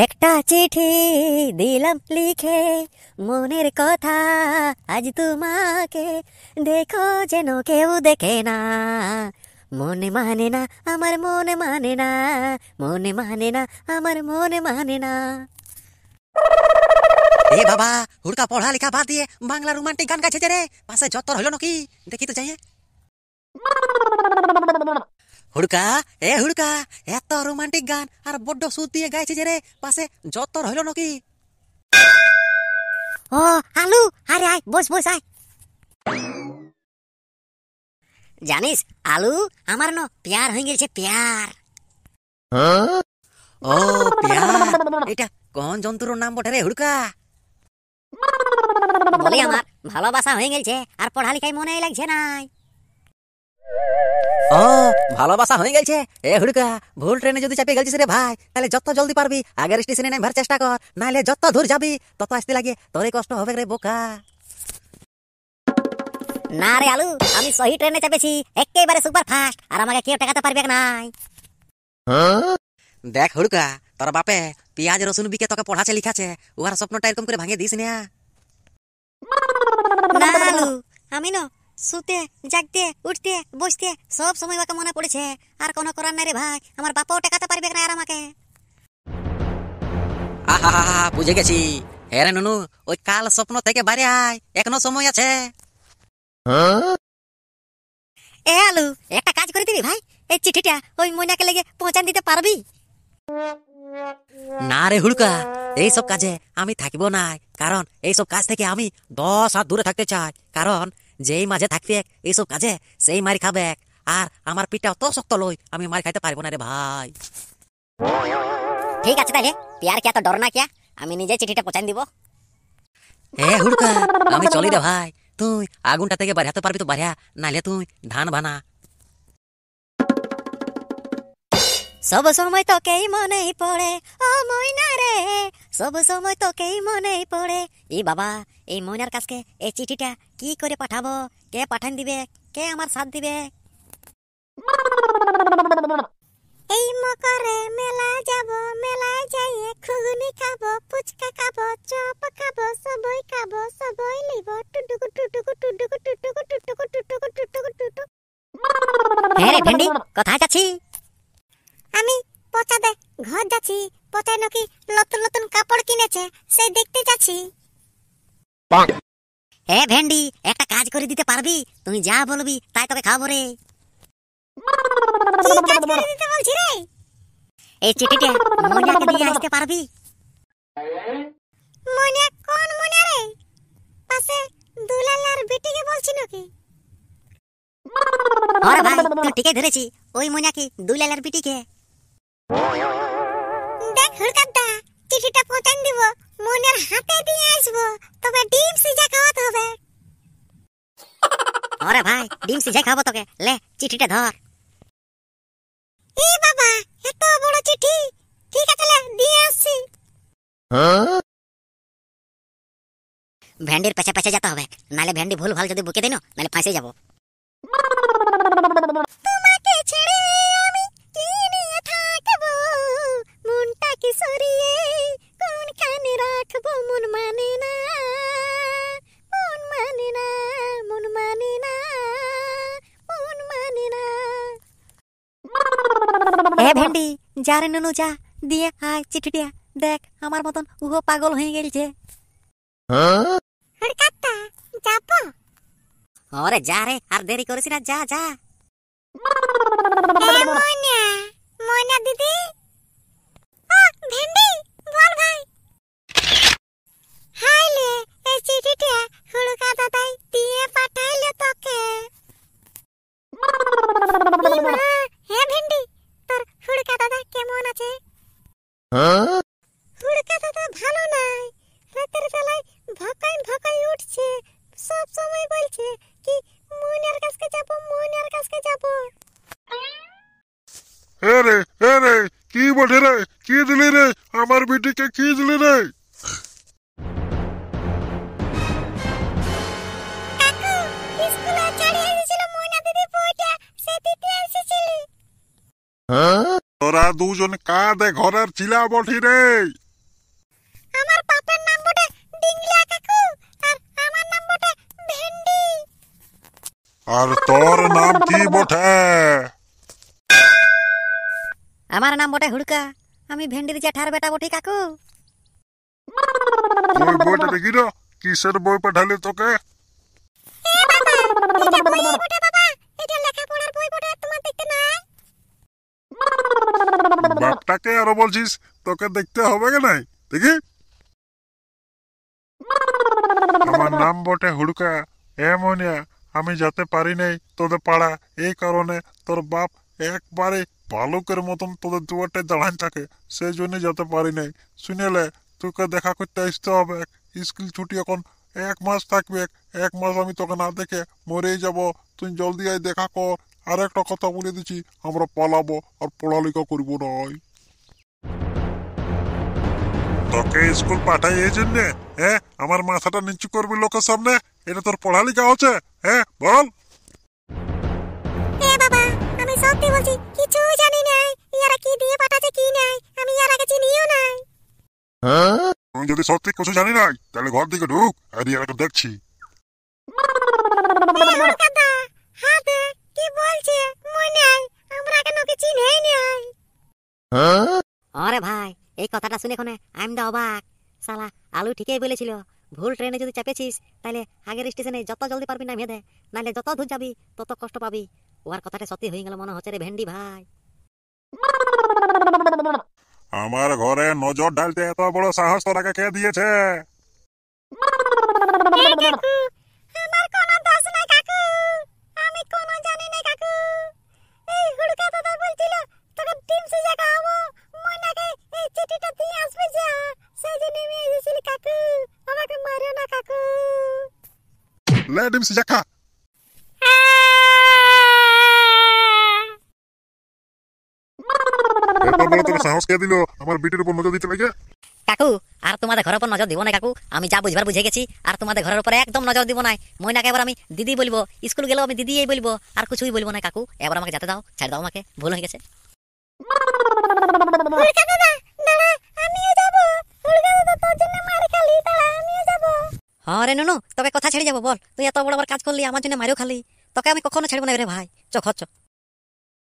একটা চিঠি দিলাম লিখে, মনের কথা আজ তোমাকে, দেখো যেন কেউ দেখে না। মনে মানে না আমার মনে মানে না, মনে মানে না আমার মনে মানে না। এ বাবা, হুড়কা পড়া লেখা বাদ দিয়ে বাংলা রোমান্টিক গান গাইছে যে রে, পাশে যত্তর হইল নাকি দেখি তো যাই। হুড়কা, এ হুড়কা, এত রোমান্টিক গান আর বড্ড সুর দিয়ে গাইছে যে রে, পাশে যত্তর হইল নাকি? ও আলু, আরে আয় বস বস আয়। জানিস আলু, আমার ন প্যার হয়ে গেছে, প্যার। ও প্যার, এটা কোন জন্তুর নাম বটে রে হুড়কা? বলি আমার ভালোবাসা হয়ে গেছে আর পড়ালেখায় মনে লাগছে নাই। ও ভালোবাসা হয়ে গেছে। এ হুড়কা, ভুল ট্রেনে যদি চাপে গেছিস রে ভাই, তাহলে যত জলদি পারবি আগের স্টেশনে নামার চেষ্টা কর, নাহলে যত দূর যাবি তত আসতে লাগে তোরই কষ্ট হবে রে বোকা। না রে আলু, আমি সহি ট্রেনে চেপেছি, একেবারে সুপার ফাস্ট, আর আমাকে কেউ ঠেকাতে পারবে নাই। দেখ হুড়কা, তোর বাপে পেঁয়াজ রসুন বিকে তোকে পড়াছে লিখাছে, উহার স্বপ্নটা এরকম করে ভাঙে দিস না। না আলু, আমি ন শুতে জাগতে উঠতে বসতে সব সময় ওকে মনে পড়েছে, আর কোনো করার নাই রে ভাই, আমার বাপাও টেকাতে পারবে না আর আমাকে। আহা বুঝে গেছি। হ্যাঁ রে নুনু, ওই কাল স্বপ্ন থেকে বাইরে আয়, এখনো সময় আছে। এ আলু, একটা কাজ করে দিবি ভাই, এই চিঠিটা ওই ময়নাকে লেগে পৌঁছান দিতে পারবি? না রে হুড়কা, এইসব কাজে আমি থাকিব না, কারণ এইসব কাজ থেকে আমি 10 হাত দূরে থাকতে চাই। কারণ যেই মাঝে থাকবে এইসব কাজে সেই মারি খাবে, আর আমার পিঠটা অত শক্ত লই, আমি মার খাইতে পারবো না রে ভাই। ঠিক আছে তাহলে, প্যার কে এত ডর না কিয়া, আমি নিজে চিঠিটা পৌঁছান দিব। এ হুড়কা, আমি চলি রে ভাই, তুই আগুনটা থেকে বাড়াতে পারবি তো বাড়া, নাহলে তুই ধান বানা। সব সময় তোকেই মনে পড়ে ও ময়না রে, সব সময় তোকেই মনে পড়ে। এই বাবা, এই ময়নার কাছকে এই চিঠিটা কি করে পাঠাবো? কে পাঠান দিবে? কে আমার সাথ দিবে? এই মকরে মেলা যাব, মেলায় যাইয়ে খুগনি খাবো, ফুচকা খাবো, চপ খাবো, সবই খাবো, সবই লিব, টুটুকু টুটুকু টুটুকু টুটুকু টুটুকু টুটুকু টুটুকু টুটু। হ্যাঁ রে ভেন্ডি, কোথায় যাচ্ছি? আমি পচাদে ঘর যাচ্ছি, পচায় নাকি নতুন নতুন কাপড় কিনেছে, সেই দেখতে যাচ্ছি। এ ভেন্ডি, একটা কাজ করে দিতে পারবি? তুই যা বলবি তাই তোকে খাবো রে। কি কাজ করে দিতে বলছি রে? এই চিঠিটা ময়নাকে দিয়ে আসতে পারবি? ময়না কোন ময়না রে? পাশে দুলালার বেটিকে বলছি নাকি? আরে ভাই, তুই ঠিকই ধরেছি, ওই ময়নাকে দুলালার বেটিকে। দেখ হুড়কাদা, চিঠিটা পৌঁছান দিব, ময়নার হাতে দিয়ে আসবো, তবে ডিম সিজা খাওয়াতে হবে। আরে ভাই, ডিম সিজা খাবো তোকে, লে চিঠিটা ধর। এ বাবা, এত বড় চিঠি! ঠিক আছে, লে দিয়ে আসছি। ভেন্ডির পেছে পেছে যেতে হবে, নালে ভেন্ডি ভুল ভাল যদি বুকে দিন, নালে ফাঁসে যাব। তোমাকে ছেড়ে আমি কি নিয়ে থাকবো, মনটাকে সরিয়ে কোনখানে রাখবো, মন মানে না, মন মানে না, মন মানে না, মন মানে না। এ ভেন্ডি, যা রে নুনু যা, দিয়ে আয় চিঠিটা, দেখ আমার মতন উহো পাগল হয়ে গেছে। হুড়কাত্তা, যাবো? ওরে যা রে, আর দেরি করিস না, যা যা। ময়না, ময়না দিদি। ও ভেন্ডি, বল ভাই। হাইলে, এই চিঠিটা হুড়কা দাদাই দিয়ে পাঠাইলে তোকে। হে ভেন্ডি, তোর হুড়কা দাদা কেমন আছে? হুড়কা দাদা ভালো নাই, রাতের বেলায় ভকাই ভকাই উঠছে, সব সময় বলছে কি ময়নার কাছে যাব, ময়নার কাছে যাব। এ রে, কি বটে রে? কি দিলি রে? আমার বেটিকে কি দিলি রে? কাকু, স্কুলে ছাড়িয়ে দিয়েছিল ময়না দিদি বইটা, সে দিতে এসেছিলি। তোরা দুজন কাঁদে ঘরের চিলা বটি রে। আর তোর নাম কি বটে? আমার নাম বটে হুড়কা, আমি ভেন্ডির জ্যাঠার বেটা বটি কাকু। ওই বইটা দেখি না, কিসের বই পাঠালি তোকে? এটা বই বটে বাবা, এটা লেখাপড়ার বই বটে, তোমার দেখতে নাই? বাপটাকে আরো বলছিস তোকে দেখতে হবে কি নাই? দেখি। আমার নাম বটে হুড়কা। মনিয়া, আমি যেতে পারি নাই তোদের পাড়া, এই কারণে তোর বাপ একবারে ভালুকের মতন তোদের দুয়ারটা দাঁড়ান থাকে, সেই জন্য যেতে পারি নাই। শুনেলে তোকে দেখা করতে আসতে হবে। স্কুল ছুটি এখন 1 মাস থাকবে, 1 মাস আমি তোকে না দেখে মরেই যাব। তুই জলদি আয়, দেখা কর। আর একটা কথা বলে দিচ্ছি, আমরা পালাবো আর পড়ালেখা করবো নয়। তোকে স্কুল পাঠাই এই জন্যে, হ্যাঁ? আমার মাথাটা নিচু করবি লোকের সামনে? এটা তোর পড়ালেখা হচ্ছে? হ্যাঁ বল। বাবা, আমি সত্যি বলছি, কিছু জানি নাই। ইয়ারা কি দিয়ে পাঠাচ্ছে কি নাই, আমি ইয়ার আগে চিনিও নাই। তুই যদি সত্যি কিছু জানি নাই, তাহলে ঘর দিকে ঢুক, আর ইয়ারাকে দেখছি। দাদা, হাতে কি বলছে মনে নাই, আমরা কেন কি চিনেই নাই। আরে ভাই, এই কথাটা শুনে কোনে আমি দা অবাক। শালা আলু ঠিকই বলেছিল, ভুল ট্রেনে যদি চেপেছিস তাহলে আগের স্টেশনে যত জলদি পারবি না ভেদে, নাহলে যত দূর যাবি তত কষ্ট পাবি। ওর কথাটা সত্যি হয়ে গেল মনে হচ্ছে রে ভেন্ডি ভাই। আমার ঘরে নজর ডালতে এত বড় সাহস তোরাকে কে দিয়েছে? কাকু, আমার কোনো দোষ নাই কাকু, আমি কোনো জানি না কাকু। এই হুড়কা দাদা বলছিল তোকে ডিম সিজা খাওয়াবো, মইনাকে এই চিঠিটা দিয়ে আসবে যা, সেই জন্য আমি এসেছিলি কাকু, আমাকে মারিও না কাকু। লে ডিম সিজা খা। এত বড় তোর সাহস কে দিল আমার বিটির উপর নজর দিতে লাগে? কাকু, আর তোমাদের ঘরের উপর নজর দিব না কাকু, আমি যা বুঝবার বুঝে গেছি। আর তোমাদের ঘরের উপরে একদম নজর দিব না। মইনাকে এবার আমি দিদি বলবো, স্কুল গেলেও আমি দিদিই বলবো, আর কিছুই বলবো না কাকু। এবার আমাকে যেতে দাও, ছেড়ে দাও আমাকে, ভুল হয়ে গেছে। হুড়কা দাদা, দাঁড়া, আমিও যাবো। হুড়কা দাদা, তোর জন্য মার খালি, দাঁড়া, আমিও যাবো। হ্যাঁ রে নুনু, তবে কথা ছেড়ে যাবো বল? তুই এত বড় বড় কাজ করলি, আমার জন্য মারিও খালি, তোকে আমি কখনো ছাড়বো না রে ভাই। চো ঘর চো।